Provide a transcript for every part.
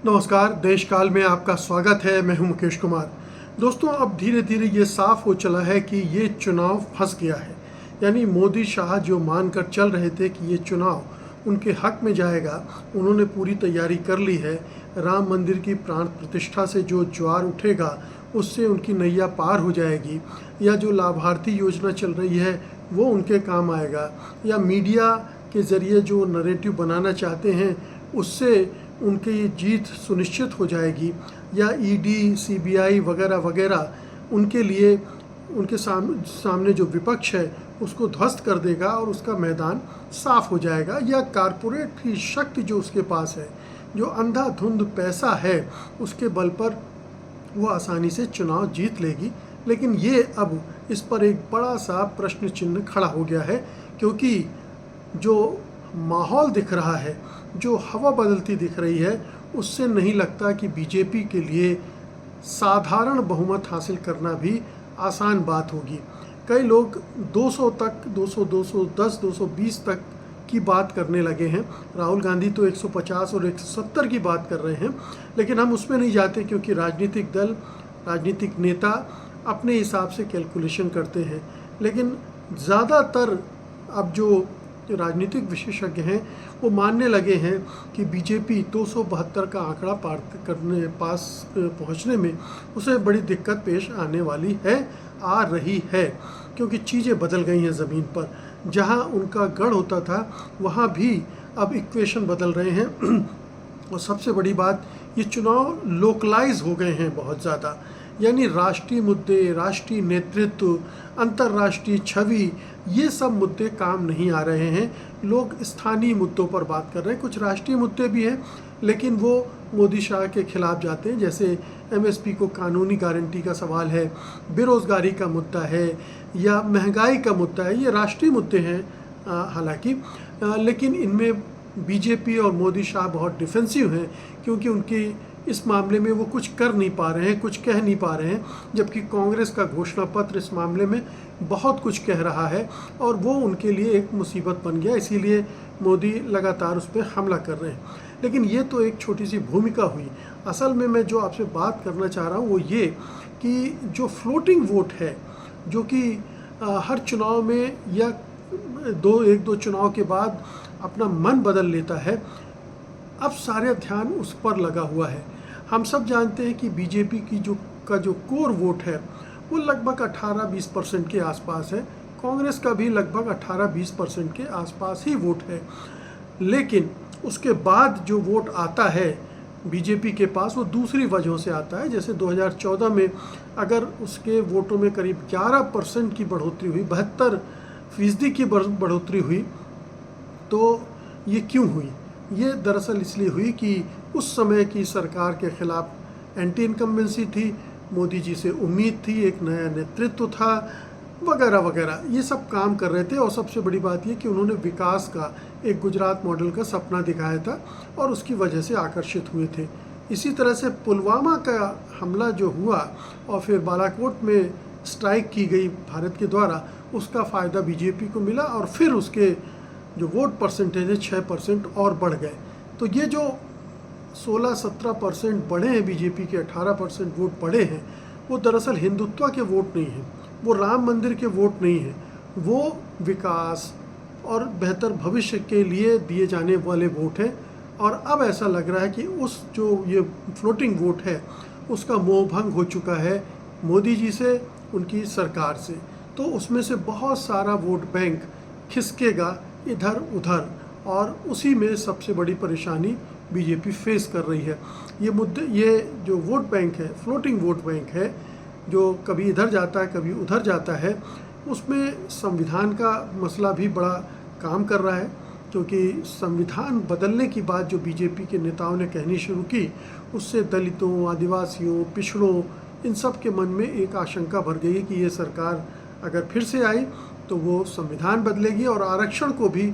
नमस्कार, देश काल में आपका स्वागत है। मैं हूं मुकेश कुमार। दोस्तों, अब धीरे धीरे ये साफ हो चला है कि ये चुनाव फंस गया है। यानी मोदी शाह जो मानकर चल रहे थे कि ये चुनाव उनके हक में जाएगा, उन्होंने पूरी तैयारी कर ली है। राम मंदिर की प्राण प्रतिष्ठा से जो ज्वार उठेगा उससे उनकी नैया पार हो जाएगी, या जो लाभार्थी योजना चल रही है वो उनके काम आएगा, या मीडिया के ज़रिए जो नरेटिव बनाना चाहते हैं उससे उनकी जीत सुनिश्चित हो जाएगी, या ईडी, सीबीआई वगैरह वगैरह उनके लिए उनके सामने जो विपक्ष है उसको ध्वस्त कर देगा और उसका मैदान साफ हो जाएगा, या कारपोरेट की शक्ति जो उसके पास है, जो अंधाधुंध पैसा है, उसके बल पर वो आसानी से चुनाव जीत लेगी। लेकिन ये अब इस पर एक बड़ा सा प्रश्न चिन्ह खड़ा हो गया है, क्योंकि जो माहौल दिख रहा है, जो हवा बदलती दिख रही है, उससे नहीं लगता कि बीजेपी के लिए साधारण बहुमत हासिल करना भी आसान बात होगी। कई लोग 200 तक, 200, 210, 220 तक की बात करने लगे हैं। राहुल गांधी तो 150 और 170 की बात कर रहे हैं, लेकिन हम उसमें नहीं जाते, क्योंकि राजनीतिक दल, राजनीतिक नेता अपने हिसाब से कैलकुलेशन करते हैं। लेकिन ज़्यादातर अब जो राजनीतिक विशेषज्ञ हैं वो मानने लगे हैं कि बीजेपी 272 का आंकड़ा पास पहुंचने में उसे बड़ी दिक्कत पेश आने वाली है, आ रही है, क्योंकि चीज़ें बदल गई हैं ज़मीन पर। जहां उनका गढ़ होता था वहां भी अब इक्वेशन बदल रहे हैं। और सबसे बड़ी बात, ये चुनाव लोकलाइज हो गए हैं बहुत ज़्यादा। यानी राष्ट्रीय मुद्दे, राष्ट्रीय नेतृत्व, अंतर्राष्ट्रीय छवि, ये सब मुद्दे काम नहीं आ रहे हैं। लोग स्थानीय मुद्दों पर बात कर रहे हैं। कुछ राष्ट्रीय मुद्दे भी हैं, लेकिन वो मोदी शाह के खिलाफ जाते हैं। जैसे एमएसपी को कानूनी गारंटी का सवाल है, बेरोज़गारी का मुद्दा है, या महंगाई का मुद्दा है। ये राष्ट्रीय मुद्दे हैं हालांकि, लेकिन इनमें बीजेपी और मोदी शाह बहुत डिफेंसिव हैं, क्योंकि उनकी इस मामले में वो कुछ कर नहीं पा रहे हैं, कुछ कह नहीं पा रहे हैं। जबकि कांग्रेस का घोषणा पत्र इस मामले में बहुत कुछ कह रहा है और वो उनके लिए एक मुसीबत बन गया, इसीलिए मोदी लगातार उस पर हमला कर रहे हैं। लेकिन ये तो एक छोटी सी भूमिका हुई। असल में मैं जो आपसे बात करना चाह रहा हूँ वो ये कि जो फ्लोटिंग वोट है, जो कि हर चुनाव में या एक दो चुनाव के बाद अपना मन बदल लेता है, अब सारे ध्यान उस पर लगा हुआ है। हम सब जानते हैं कि बीजेपी की जो कोर वोट है वो लगभग 18-20% के आसपास है। कांग्रेस का भी लगभग 18-20% के आसपास ही वोट है। लेकिन उसके बाद जो वोट आता है बीजेपी के पास, वो दूसरी वजहों से आता है। जैसे 2014 में अगर उसके वोटों में करीब 11% की बढ़ोतरी हुई, 72% की बढ़ोतरी हुई, तो ये क्यों हुई? ये दरअसल इसलिए हुई कि उस समय की सरकार के खिलाफ एंटी इनकम्बेंसी थी, मोदी जी से उम्मीद थी, एक नया नेतृत्व था, वगैरह वगैरह, ये सब काम कर रहे थे। और सबसे बड़ी बात ये कि उन्होंने विकास का, एक गुजरात मॉडल का सपना दिखाया था और उसकी वजह से आकर्षित हुए थे। इसी तरह से पुलवामा का हमला जो हुआ और फिर बालाकोट में स्ट्राइक की गई भारत के द्वारा, उसका फ़ायदा बीजेपी को मिला और फिर उसके जो वोट परसेंटेज है 6% और बढ़ गए। तो ये जो 16-17% बढ़े हैं बीजेपी के, 18% वोट बढ़े हैं, वो दरअसल हिंदुत्व के वोट नहीं हैं, वो राम मंदिर के वोट नहीं हैं, वो विकास और बेहतर भविष्य के लिए दिए जाने वाले वोट हैं। और अब ऐसा लग रहा है कि उस जो ये फ्लोटिंग वोट है उसका मोह भंग हो चुका है मोदी जी से, उनकी सरकार से। तो उसमें से बहुत सारा वोट बैंक खिसकेगा इधर उधर, और उसी में सबसे बड़ी परेशानी बीजेपी फेस कर रही है। ये जो वोट बैंक है, फ्लोटिंग वोट बैंक है, जो कभी इधर जाता है कभी उधर जाता है, उसमें संविधान का मसला भी बड़ा काम कर रहा है। क्योंकि संविधान बदलने की बात जो बीजेपी के नेताओं ने कहनी शुरू की, उससे दलितों, आदिवासियों, पिछड़ों, इन सब के मन में एक आशंका भर गई है कि ये सरकार अगर फिर से आई तो वो संविधान बदलेगी और आरक्षण को भी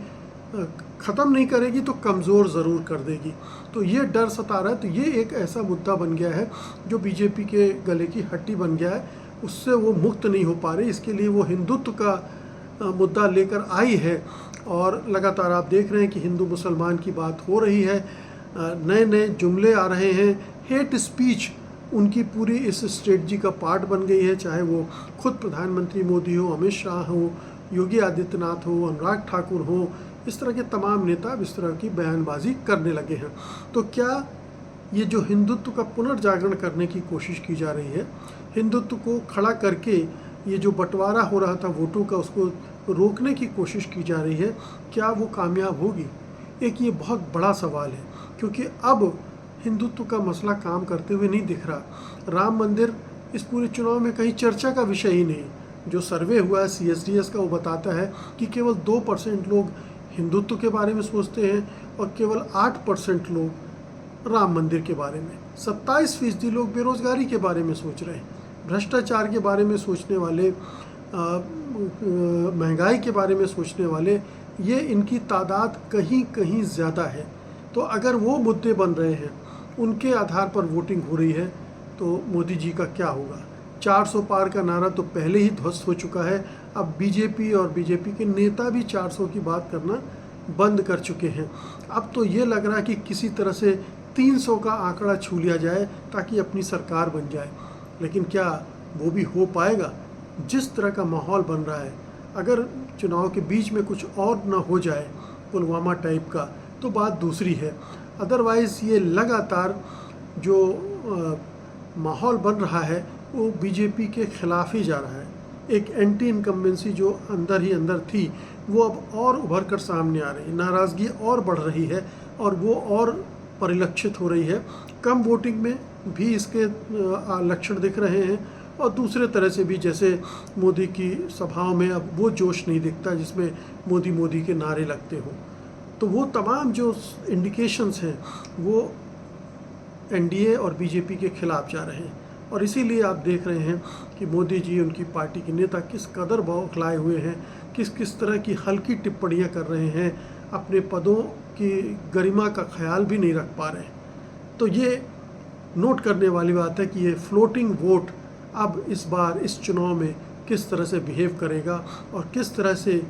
ख़त्म नहीं करेगी तो कमज़ोर ज़रूर कर देगी। तो ये डर सता रहा है। तो ये एक ऐसा मुद्दा बन गया है जो बीजेपी के गले की हड्डी बन गया है, उससे वो मुक्त नहीं हो पा रही। इसके लिए वो हिंदुत्व का मुद्दा लेकर आई है और लगातार आप देख रहे हैं कि हिंदू मुसलमान की बात हो रही है। नए नए जुमले आ रहे हैं। हेट स्पीच उनकी पूरी इस स्ट्रेटजी का पार्ट बन गई है, चाहे वो खुद प्रधानमंत्री मोदी हो, अमित शाह हो, योगी आदित्यनाथ हो, अनुराग ठाकुर हो, इस तरह के तमाम नेता अब इस तरह की बयानबाजी करने लगे हैं। तो क्या ये जो हिंदुत्व का पुनर्जागरण करने की कोशिश की जा रही है, हिंदुत्व को खड़ा करके ये जो बंटवारा हो रहा था वोटों का, उसको रोकने की कोशिश की जा रही है, क्या वो कामयाब होगी? एक ये बहुत बड़ा सवाल है, क्योंकि अब हिंदुत्व का मसला काम करते हुए नहीं दिख रहा। राम मंदिर इस पूरे चुनाव में कहीं चर्चा का विषय ही नहीं। जो सर्वे हुआ है CSDS का, वो बताता है कि केवल 2% लोग हिंदुत्व के बारे में सोचते हैं और केवल 8% लोग राम मंदिर के बारे में। 27% लोग बेरोजगारी के बारे में सोच रहे हैं, भ्रष्टाचार के बारे में सोचने वाले, महंगाई के बारे में सोचने वाले, ये इनकी तादाद कहीं कहीं ज़्यादा है। तो अगर वो मुद्दे बन रहे हैं, उनके आधार पर वोटिंग हो रही है, तो मोदी जी का क्या होगा? 400 पार का नारा तो पहले ही ध्वस्त हो चुका है। अब बीजेपी और बीजेपी के नेता भी 400 की बात करना बंद कर चुके हैं। अब तो ये लग रहा है कि किसी तरह से 300 का आंकड़ा छू लिया जाए ताकि अपनी सरकार बन जाए। लेकिन क्या वो भी हो पाएगा? जिस तरह का माहौल बन रहा है, अगर चुनाव के बीच में कुछ और ना हो जाए पुलवामा टाइप का, तो बात दूसरी है। अदरवाइज़ ये लगातार जो माहौल बन रहा है वो बीजेपी के खिलाफ ही जा रहा है। एक एंटी इनकम्बेंसी जो अंदर ही अंदर थी, वो अब और उभर कर सामने आ रही है। नाराज़गी और बढ़ रही है और वो और परिलक्षित हो रही है। कम वोटिंग में भी इसके लक्षण दिख रहे हैं, और दूसरे तरह से भी, जैसे मोदी की सभाओं में अब वो जोश नहीं दिखता जिसमें मोदी मोदी के नारे लगते हों। तो वो तमाम जो इंडिकेशंस हैं वो एनडीए और बीजेपी के खिलाफ जा रहे हैं, और इसीलिए आप देख रहे हैं कि मोदी जी, उनकी पार्टी के नेता किस कदर बौखलाए हुए हैं, किस किस तरह की हल्की टिप्पणियां कर रहे हैं, अपने पदों की गरिमा का ख्याल भी नहीं रख पा रहे हैं। तो ये नोट करने वाली बात है कि ये फ्लोटिंग वोट अब इस बार इस चुनाव में किस तरह से बिहेव करेगा और किस तरह से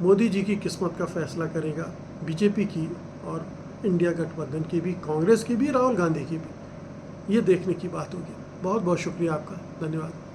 मोदी जी की किस्मत का फैसला करेगा, बीजेपी की और इंडिया गठबंधन की भी, कांग्रेस की भी, राहुल गांधी की भी। ये देखने की बात होगी। बहुत बहुत शुक्रिया आपका, धन्यवाद।